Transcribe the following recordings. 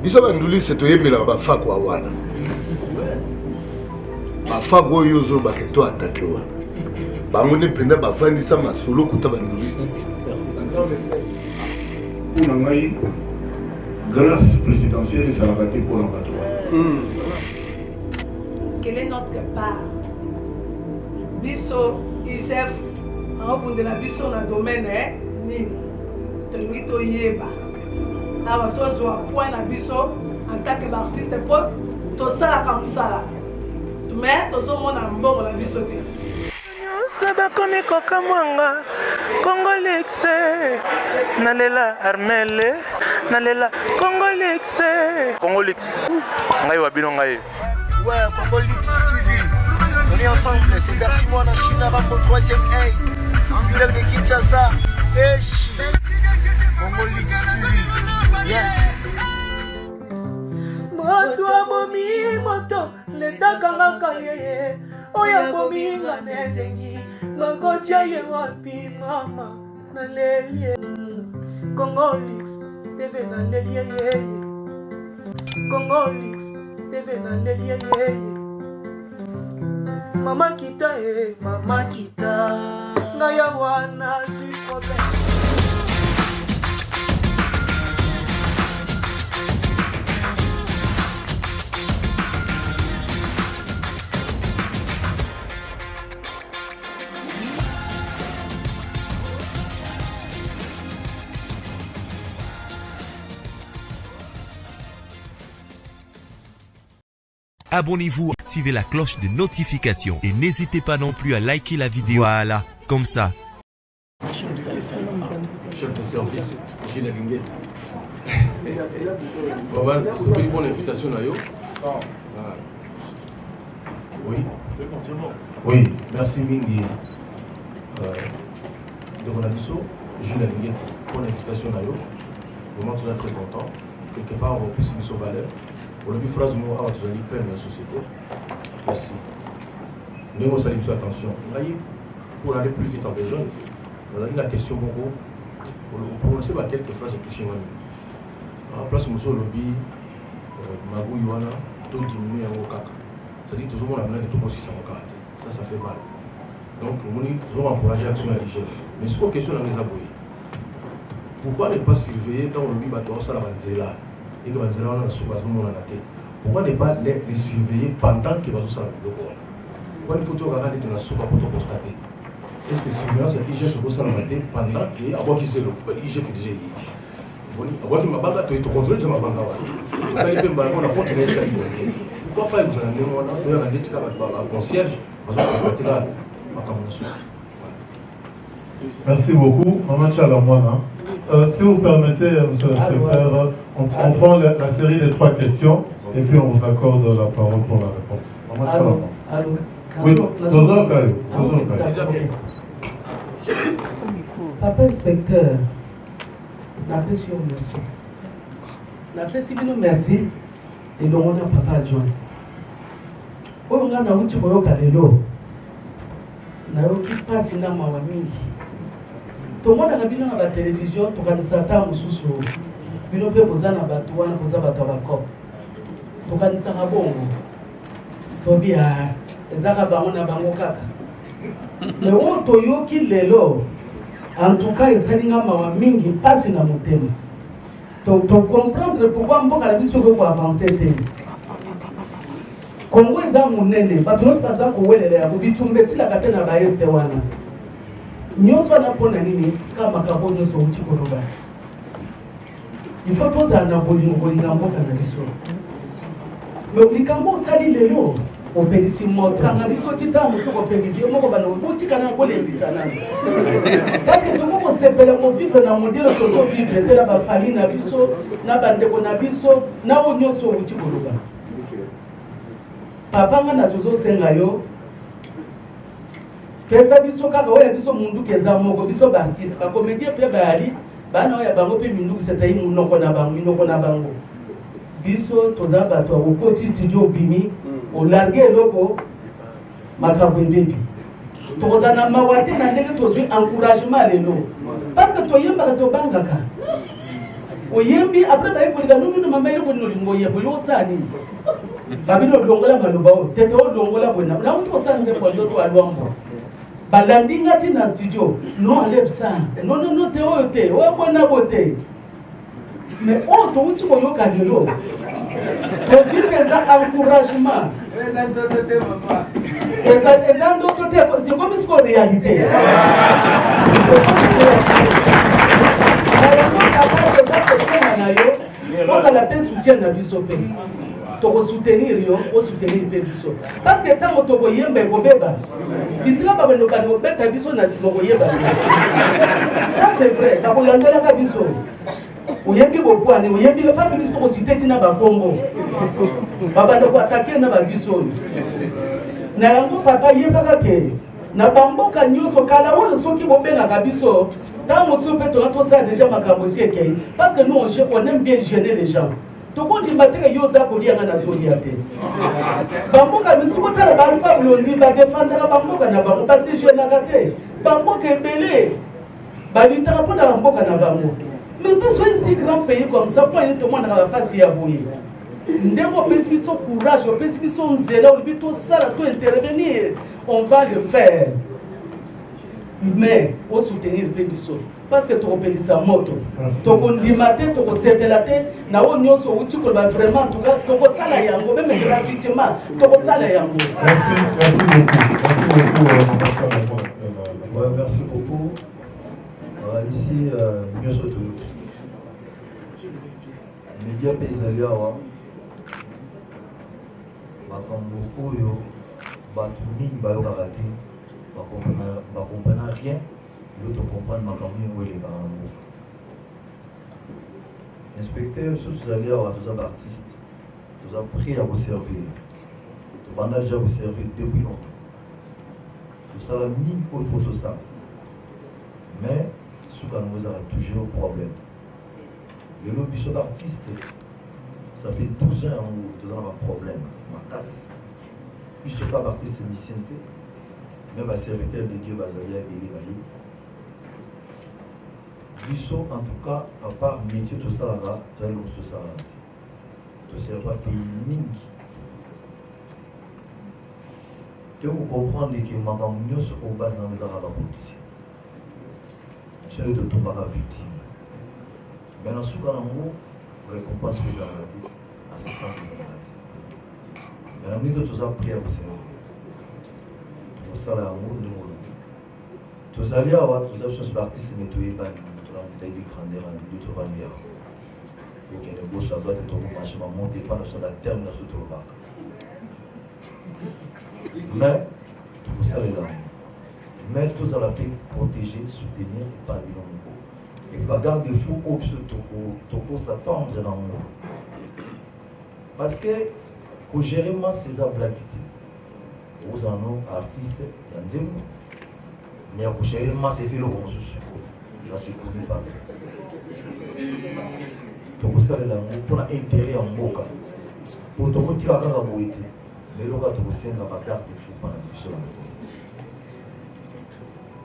biso banduliste toyembelaka bafako awana bafako oyo ozobaka to atake wana bango nde mpenza bafandisa masolo kuta banduliste mpona ngai grâce présidentielle ezalaka te mpona bato wana. Quelle est notre part? Biso IGF aobundela biso na domaine nini tolingi toyeba awa tozwa point na biso en tant que baartiste po tosalaka mosala mais tozomona mbongo na biso te nyonso bakomi kokamwanga Congolix nalela Armele nalela Congolix ngai wabino ngai. Ouais, Congolix TV, on est ensemble, c'est Bercy moi en Chine, Rambo 3e A, Angulaire de Kinshasa, Eshi, Congolix TV, yes. Moto amomi moto, leta kangaka yeye, oya kominga nendengi, makotia ye wapi mama, nalelie. Congolix TV nalelie yeye, Congolix TV nalelie yeye. Mama kita mama kita, ngaya wana zwi problème. Abonnez-vous, activez la cloche de notification et n'hésitez pas non plus à liker la vidéo. Voilà, comme ça. Chef de service, Gilles Linguette. C'est pas une bonne invitation à yo. Oui, c'est bon. Oui, merci Mingi. De Ronaldiso, Gilles Linguette, pour l'invitation à yo. Vraiment, tout très content. Quelque part, on puisse mettre valeur. Pour le phrase moi tu as dit créer une société. Merci. Nous avons salué attention. Pour aller plus vite en besoin, on a eu la question beaucoup. Pour lancer quelques phrases touchées moi. En place monsieur lobby Magou Yohana, tout diminuer en kaka. Ça dit toujours on a besoin de tout aussi ça ça fait mal. Donc on est toujours encourager l'action à l'IGF. Mais c'est pas question dans les abonnés. Pourquoi ne pas surveiller dans le lobby bateau ça la banzela? Et que Banzela a sous la tête. Pourquoi ne pas les surveiller pendant que Bazo le corps? Pourquoi il faut que regarder dans la soupe pour constater? Est-ce que surveillance est IGF au sein de la tête pendant que à quoi qui c'est le IGF déjà à quoi qui m'a pas tu contrôles je m'a pas tu as les pembas on a continué à faire. Pourquoi pas vous en avez moi là tu as dit que concierge Bazo constater là ma communication. Merci beaucoup, Maman Chalamwana. Si vous permettez, monsieur le secrétaire, on prend la série des 3 questions et puis on vous accorde la parole pour la réponse. Maman Chalamwana. Oui, Papa inspecteur, l'apprécie merci. L'apprécie merci et donc on a papa adjoint. On a un petit peu de l'eau. On a un petit peu de mingi. Tout le monde a vu dans la télévision, tout le monde a vu sous bino pe bozana bato wana boza bato bakop. Tokanisa bongo. Tobia ezaka bango na bango kaka. Mais on toyoki lelo. En tout cas, esalinga mawa mingi pasi na motema. To comprendre pourquoi mboka na biso ko avancer te. Kongo eza munene, bato nyonso baza kowelela ya bitumbe sila kate na baeste wana. Nyonso na pona nini kama kako nyonso uti koloba. Il faut tozala na bolinga mboka na biso. Mais likambo sali lelo opelisi moto kanga biso tita moto opelisi moko bana botika na bolembisa nani. Parce que tout le monde sepela mo vivre na modelo tozo vivre te na ba famille na biso na bandeko na biso na onyoso uti koloba. Papa nga na tozo senga yo pesa biso kaka oya biso mundu keza moko biso ba artiste ka comédien pe ba ali bana oya bango pe mindu setayi munoko na bango biso toza bato okoti studio bimi o larguer loko makabo bebi toza na mawate na ndenge tozwi encouragement lelo parce que toyemba to bangaka oyembi après ba ekolika nunu mama ile bonno lingo yembo yo sani babino dongola maloba o tete o dongola bona na mtu sanze kwa joto alwambo balandinga ti na studio non enlève ça non te o te o bona bote mais o to uti ko yo kanelo to si pesa encouragement eza ndo côté c'est comme si ko réalité on la paix soutien na biso pe to soutenir yo o soutenir pe biso parce que tant to ko yemba ko beba bisika ba beno ka no beta biso na simo ko yeba ça c'est vrai ba ko landela ka biso oyembi bo poane oyembi parce que biso ko cité tina ba Congo baba ndo ko attaquer na ba biso na yango papa yeba ka ke na bamboka nyuso kala wona soki bobenga ka biso tant aussi on peut to ça déjà makambo si ekei parce que nous on aime bien gêner les gens toko di mateka yoza ko dia na zodi ate bamboka misuko tala ba fa blondi ba défendre bamboka na bango ba si jeune ngate bamboka ebele ba litara pona bamboka na bango mais besoin si grand pays comme ça pour tout le monde na pas si ya boye ndemo pesi biso courage pesi biso nzela on bito sala to intervenir on va le faire mais au soutenir le biso parce que tu repelles sa moto tu condimate tu conserver na o nyonso uti ko vraiment en tout cas tu ko sala yango même gratuitement tu ko sala yango. Merci beaucoup. Ici nyonso to média pesalia wa makambo oyo bato mingi bayokaka te comprendre rien, l'autre comprendre ma famille où il est par inspecteur, vous allez avoir tous les artistes, vous avez pris à vous servir, vous avez déjà vous servir depuis longtemps. Vous avez mis au photo ça, mais ce qu'on vous a toujours problème. Le lobby sur l'artiste, ça fait 12 ans où vous avez un problème, ma casse. Puis ce cas d'artiste est mission. Même à serviteur de Dieu, Bazalia et Libaï. Bisso, en tout cas, à part métier, tout ça là-bas, tu as le tout ça là-bas. Tu sais pas pays mingi. Tu vous comprendre que Maman Mieux se base dans les arabes politiciens. Je ne te tombe pas victime. Mais dans ce cas-là, on récompense les arabes, assistance les arabes. Mais la minute, tu as pris à vous servir. Sala monde tous allés avoir tous les choses artistes mais tout est pas tout la bouteille de grandeur de tout vendre pour que les bouches la boîte tout marché va monter pas sur la terre sur tout le bac mais tout ça là mais tout ça la paix protéger soutenir et pas bilan et pas garder fou au tout pour s'attendre dans le monde parce que pour gérer ma ces blagues vous en avez artistes, il y a un mais pour gérer le masse, c'est le bon sous. Là, c'est connu pas. Donc, vous savez, là, on a intérêt en moka. Pour te motiver à la boîte, mais le gars, tu sais, on va garder le fou pendant le seul artiste.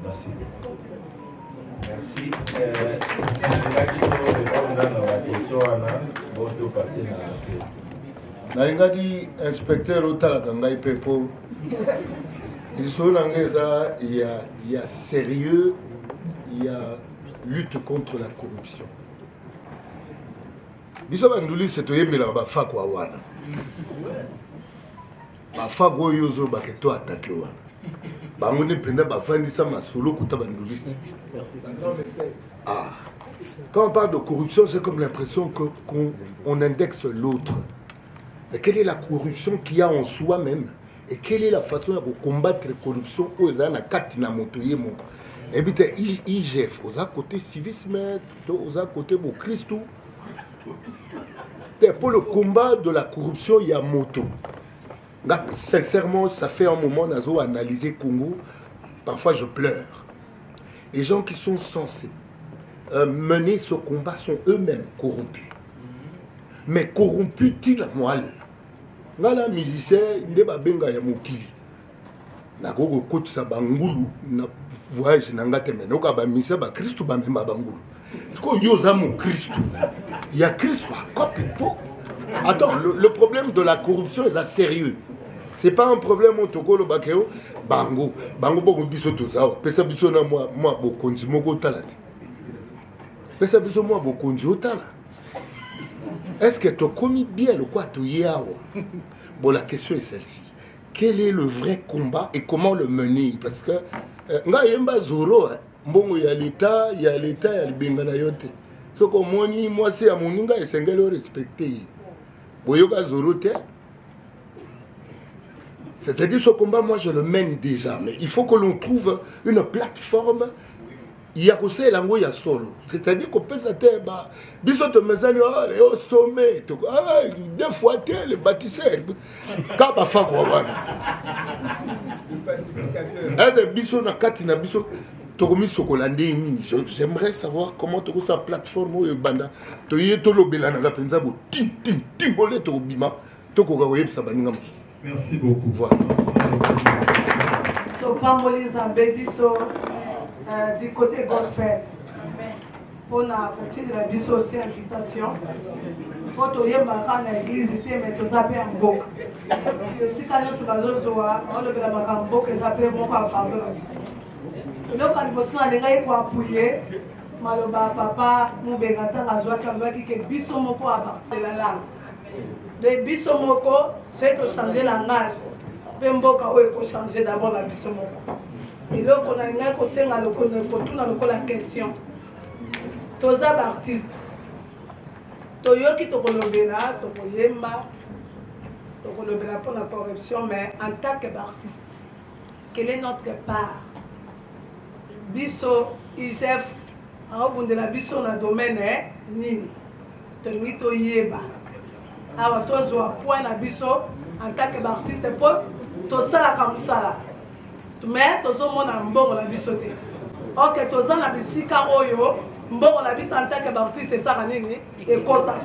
Merci beaucoup. Merci. Nalingaki inspecteur otalaka ngai pe po liso na ngai eza il y a sérieux, il y a lutte contre la corruption. Biso bandulisi toyemelaka bafako wana bafako oyo ozobake to atake wana bango nde mpenza bafandisa masolo kuta bandulisi. Quand on parle de corruption, c'est comme l'impression qu'on indexe l'autre. Mais quelle est la corruption qu'il y a en soi-même? Et quelle est la façon de combattre la corruption aux Anakatina Motoye Moko? Et bien, IGF, aux côté civisme, aux côté de Christ. Pour le combat de la corruption, il y a moto. Là, sincèrement, ça fait un moment que j'ai analysé Congo. Parfois, je pleure. Les gens qui sont censés mener ce combat sont eux-mêmes corrompus. Mais corrompus-ils moi? Ngala musicien ndeba benga ya mokili na gogo kotisa bangulu na voyage na ngate menoka ba musicien ba Christ ba memba bangulu Il y a Christ. Attends, le problème de la corruption est sérieux. C'est pas un problème au Tokolo Bakeo, Bango Boko Biso Tozao, Pesa Biso na moi Bokonzi Moko Talati. Pesa Biso moi Bokonzi Otala. Est-ce que tu connais bien le quoi tu y as? Bon, la question est celle-ci. Quel est le vrai combat et comment le mener? Parce que, nga yemba zoro, bon, il y a l'État, il y a le Benganayote. Ce que moi, c'est à mon inga et c'est le respecter. Boyoga zoro te. C'est-à-dire ce combat, moi, je le mène déjà. Mais il faut que l'on trouve une plateforme. Il y a aussi l'ango ya solo. C'est-à-dire qu'on peut s'attendre à biso te mesani au sommet. Des fois les bâtisseurs. Kaba fa quoi wana. Est-ce biso na kati na biso tokomi sokolande nini? J'aimerais savoir comment tu sa plateforme au banda. To yeto lobela na penza bo tim bolé to bima to ko gawe sa baninga. Merci beaucoup. Voilà. So Pamboli Zambé biso du côté gospel, on a continué la biso aussi invitation. Quand on y est dans l'église, mais tu as un beau. Si tu as un zozoa, on le fait un beau que ça peut mon papa. Donc quand vous avez des gens appuyer, maloba papa, mon bégata la joie qui que biso moko à partir de la langue. De biso moko, c'est de changer la langage. Pemboka il faut changer d'abord la biso moko. Et là, on a une la question. Tous les artistes, Toyoki Tokolobela, Tokoyema, Tokolobela pour la corruption, mais en tant qu'artiste, quelle est notre part? Biso, IGF, en haut de la biso dans le domaine, Nini, Tolito Yeba. Alors, toi, je vois point la biso en tant qu'artiste, tout ça comme ça. Mais tous on a mbongo la bisoté. Ok, tous on a bisika oyo mbongo la bis en tant que artiste c'est ça nini et kota.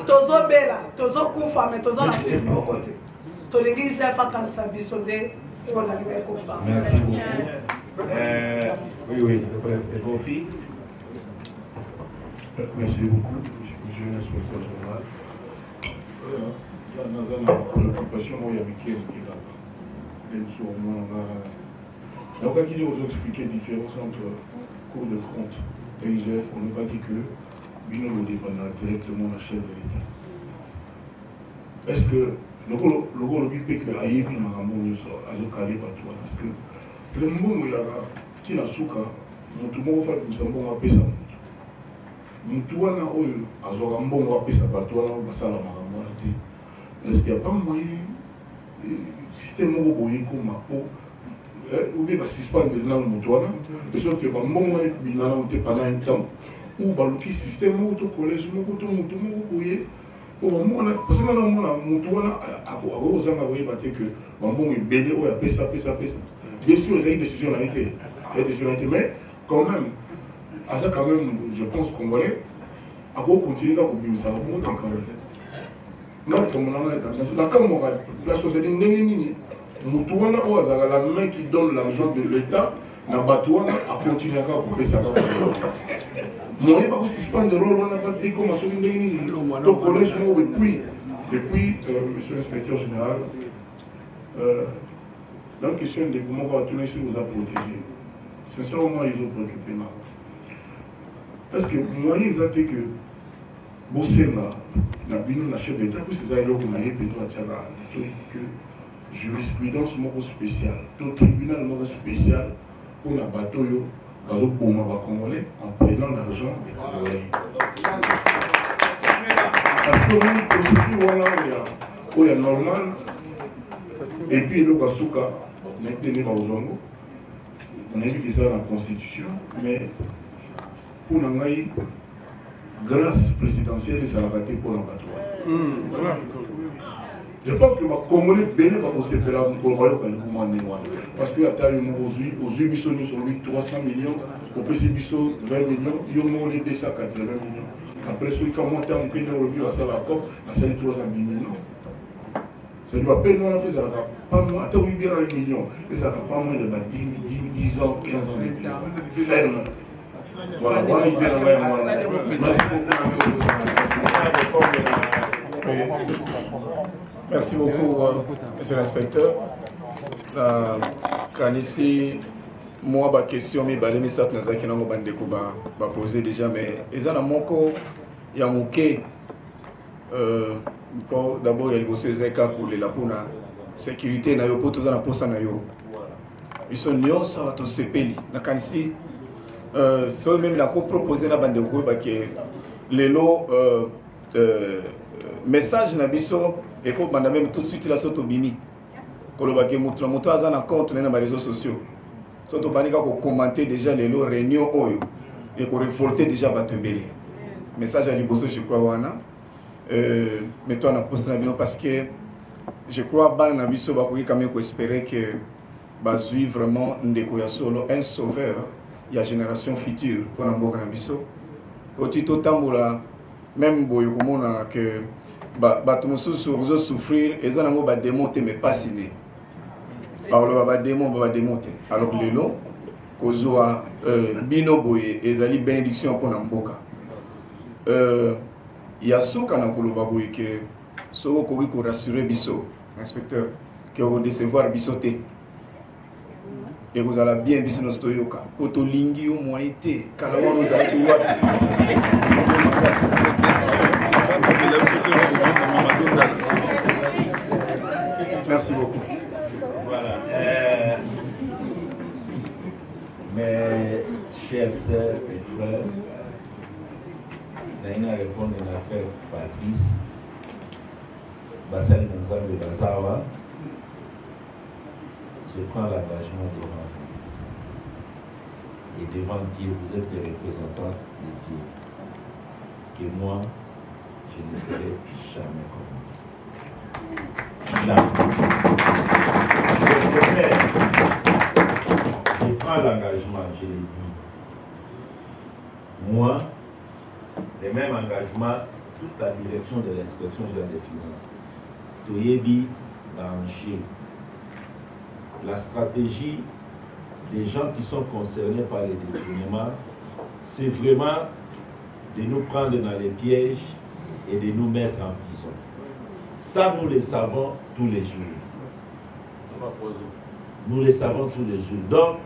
Tous on bela, tous on kufa mais tous on a fait de côté. To lingi chef quand ça bisoté on a dit combat. Merci beaucoup. Oui, le beau fille. Merci beaucoup, monsieur l'inspecteur général. Dans une préoccupation, il y a Mickey qui est là. Donc, il faut expliquer la différence entre cours de compte et l'IGF. On ne va dire que Bino le dépendra directement à la chaîne de l'État. Est-ce que le rôle du PQ a été mis en amont à Zokali Patoua? Parce que le monde où il y a Tina Souka, tout le monde va faire un bon appel ça. Nous avons un bon appel ça Patoua, on va faire la maramoralité. Est-ce qu'il n'y a pas moyen système où vous voyez comme ma peau? Ou bien suspendre dans le motoir, de sorte que mon moment est pendant un temps. Ou le système où tu collège, où tu voyez, parce que mon motoir a osé m'envoyer que mon moment est béni, ou il y a pesa. Bien sûr, il y a une décision à été, mais quand même, à ça quand même, je pense qu'on va continuer à vous ça. Non, comme on a dans la société n'est Moutouana ou la main qui donne l'argent de l'État, n'a pas à continuer à couper sa part. Moi, il n'y a pas de suspendre de rôle, on n'a pas dit comment se fait. Donc, collège, depuis, monsieur l'inspecteur général, dans la question de comment on va tourner sur vous a protégé, sincèrement, ils ont préoccupé. Parce que moi, ils ont dit que Bossema, la chef d'État, c'est ça, il a dit que jurisprudence spéciale, tout tribunal spécial pour la bataille congolais en prenant l'argent des Congolais. Parce que nous, procédure où il y a normal, et puis le Basuka, on a été dans Zongo, on a vu ça dans la Constitution, mais pour nous, grâce présidentielle, ça a raté pour la bataille. Je pense que les Congolais bénéfices vont se faire pour le royaume parce qu'il y a aux yeux sur lui 300 millions, au PCBISO 20 millions, il y a 280 millions. Après, ceux qui ont monté en Kenya, on a fait la COP, on a fait 310 millions. Ça ne doit pas nous faire pas moins, attends, il y a 1 million, et ça n'a pas moins de 10 ans, 15 ans de ferme. Voilà, bonne idée, merci beaucoup, monsieur l'inspecteur. Quand ici, moi, ma question, mais les messages que nous avons posé déjà, mais ils ont moko, il y a moqué. D'abord, il y a le bossé Zeka pour les lapona sécurité, na yo pour tous en posa na yo. Ils sont nions ça tout se peli. Na quand ici, so même la proposé na bande ko ba que les lots message na biso et ko banda même tout de suite la soto bini. Ko lo ba que moto azana compte na les réseaux sociaux. Soto banika ko commenter déjà les lots réunion oyo et ko révolter déjà batebeli. Message à liboso je crois wana. Mais toi, on a posé parce que je crois que nous avons quand même espérer que Bazui vraiment solo un sauveur il y a génération future pour nous petit autant même que tout souffrir et ça n'a démonter mais pas signé alors va démonter alors les lots kozoa bino boye ezali bénédiction pour Namboka il y a ce qu'on a dit que ce qu'on a rassurer Bisso, inspecteur, que vous décevoir Bissoté. Et vous allez bien Bisso nos Toyoka. Poto lingi au moins été. Kalawa nous a tout merci beaucoup. Voilà. Mes chers sœurs et frères, Naina répond à l'affaire Patrice, Bassel Nansam de Basawa. Je prends l'engagement devant vous. Et devant Dieu, vous êtes les représentants de Dieu. Que moi, je ne serai jamais comme vous. Jamais. Je prends l'engagement, je l'ai dit. Moi, le même engagement, toute la direction de l'inspection générale des finances. Toyebi Banché. La stratégie des gens qui sont concernés par les détournements, c'est vraiment de nous prendre dans les pièges et de nous mettre en prison. Ça, nous le savons tous les jours. Nous le savons tous les jours. Donc,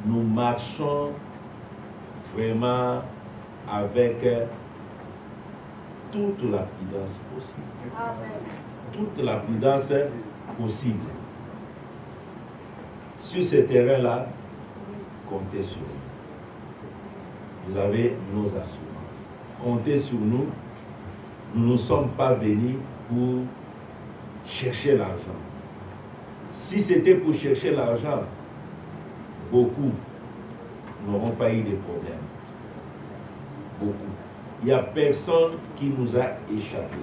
nous marchons vraiment avec toute la prudence possible. Toute la prudence possible. Sur ce terrain-là, comptez sur nous. Vous avez nos assurances. Comptez sur nous. Nous ne sommes pas venus pour chercher l'argent. Si c'était pour chercher l'argent, beaucoup n'auront pas eu de problème. Beaucoup. Il n'y a personne qui nous a échappé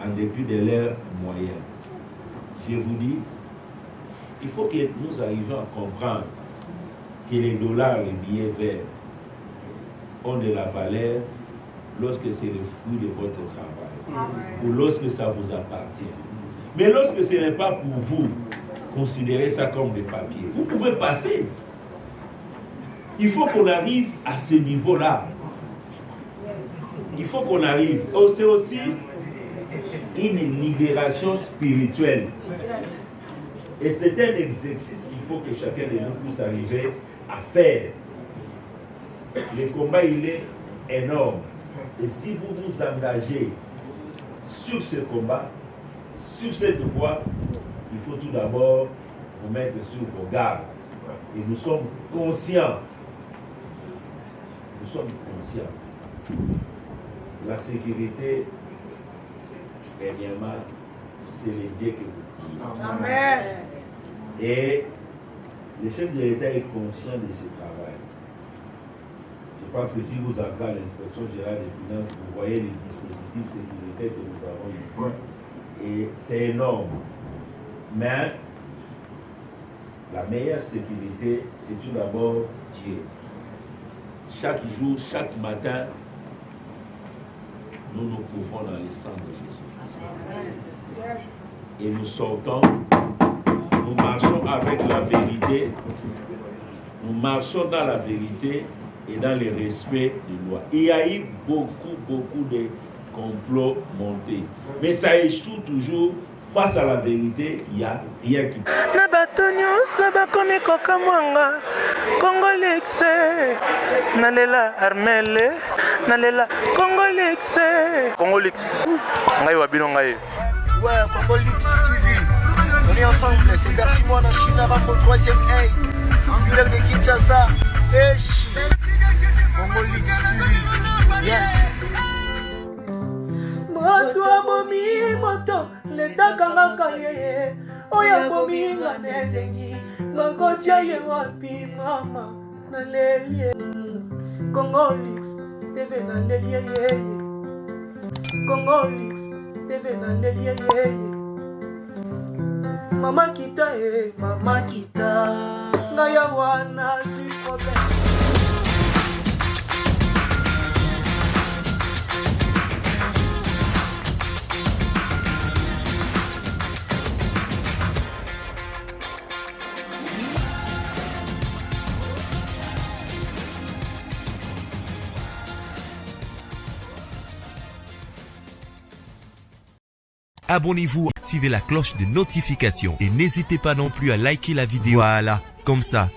en dépit de leurs moyens. Je vous dis, il faut que nous arrivions à comprendre que les dollars, les billets verts ont de la valeur lorsque c'est le fruit de votre travail ou lorsque ça vous appartient. Mais lorsque ce n'est pas pour vous, considérez ça comme des papiers. Vous pouvez passer. Il faut qu'on arrive à ce niveau-là. Il faut qu'on arrive. Oh, c'est aussi une libération spirituelle. Et c'est un exercice qu'il faut que chacun de nous puisse arriver à faire. Le combat, il est énorme. Et si vous vous engagez sur ce combat, sur cette voie, il faut tout d'abord vous mettre sur vos gardes. Et nous sommes conscients. Nous sommes conscients. La sécurité, premièrement, c'est le Dieu que vous priez. Amen. Et le chef de l'État est conscient de ce travail. Je pense que si vous entrez à l'inspection générale des finances, vous voyez les dispositifs sécuritaires que nous avons ici. Et c'est énorme. Mais la meilleure sécurité, c'est tout d'abord Dieu. Chaque jour, chaque matin, nous nous couvrons dans le sang de Jésus-Christ. Et nous sortons, nous marchons avec la vérité, nous marchons dans la vérité et dans le respect des lois. Il y a eu beaucoup de complots montés. Mais ça échoue toujours. Face à la vérité, il n'y a rien qui... Nabatonio Sabakomi Kokamwanga Congolix Nalela Armele Nalela Congolix Congolix Ngai Wabino Ngai. Ouais, Congolix TV. On est ensemble, c'est Bercy moi dans China Rambo 3e A. Angulaire de Kinshasa. Eshi. Congolix TV. Yes. Moto amomi moto letakangaka yeye oyo kominga nendengi makotia ye wapi mama nalelie Congolix TV nalelie yeye Congolix TV nalelie yeye mama kita ngaya wana suis problème. Abonnez-vous, activez la cloche de notification et n'hésitez pas non plus à liker la vidéo. Voilà, comme ça,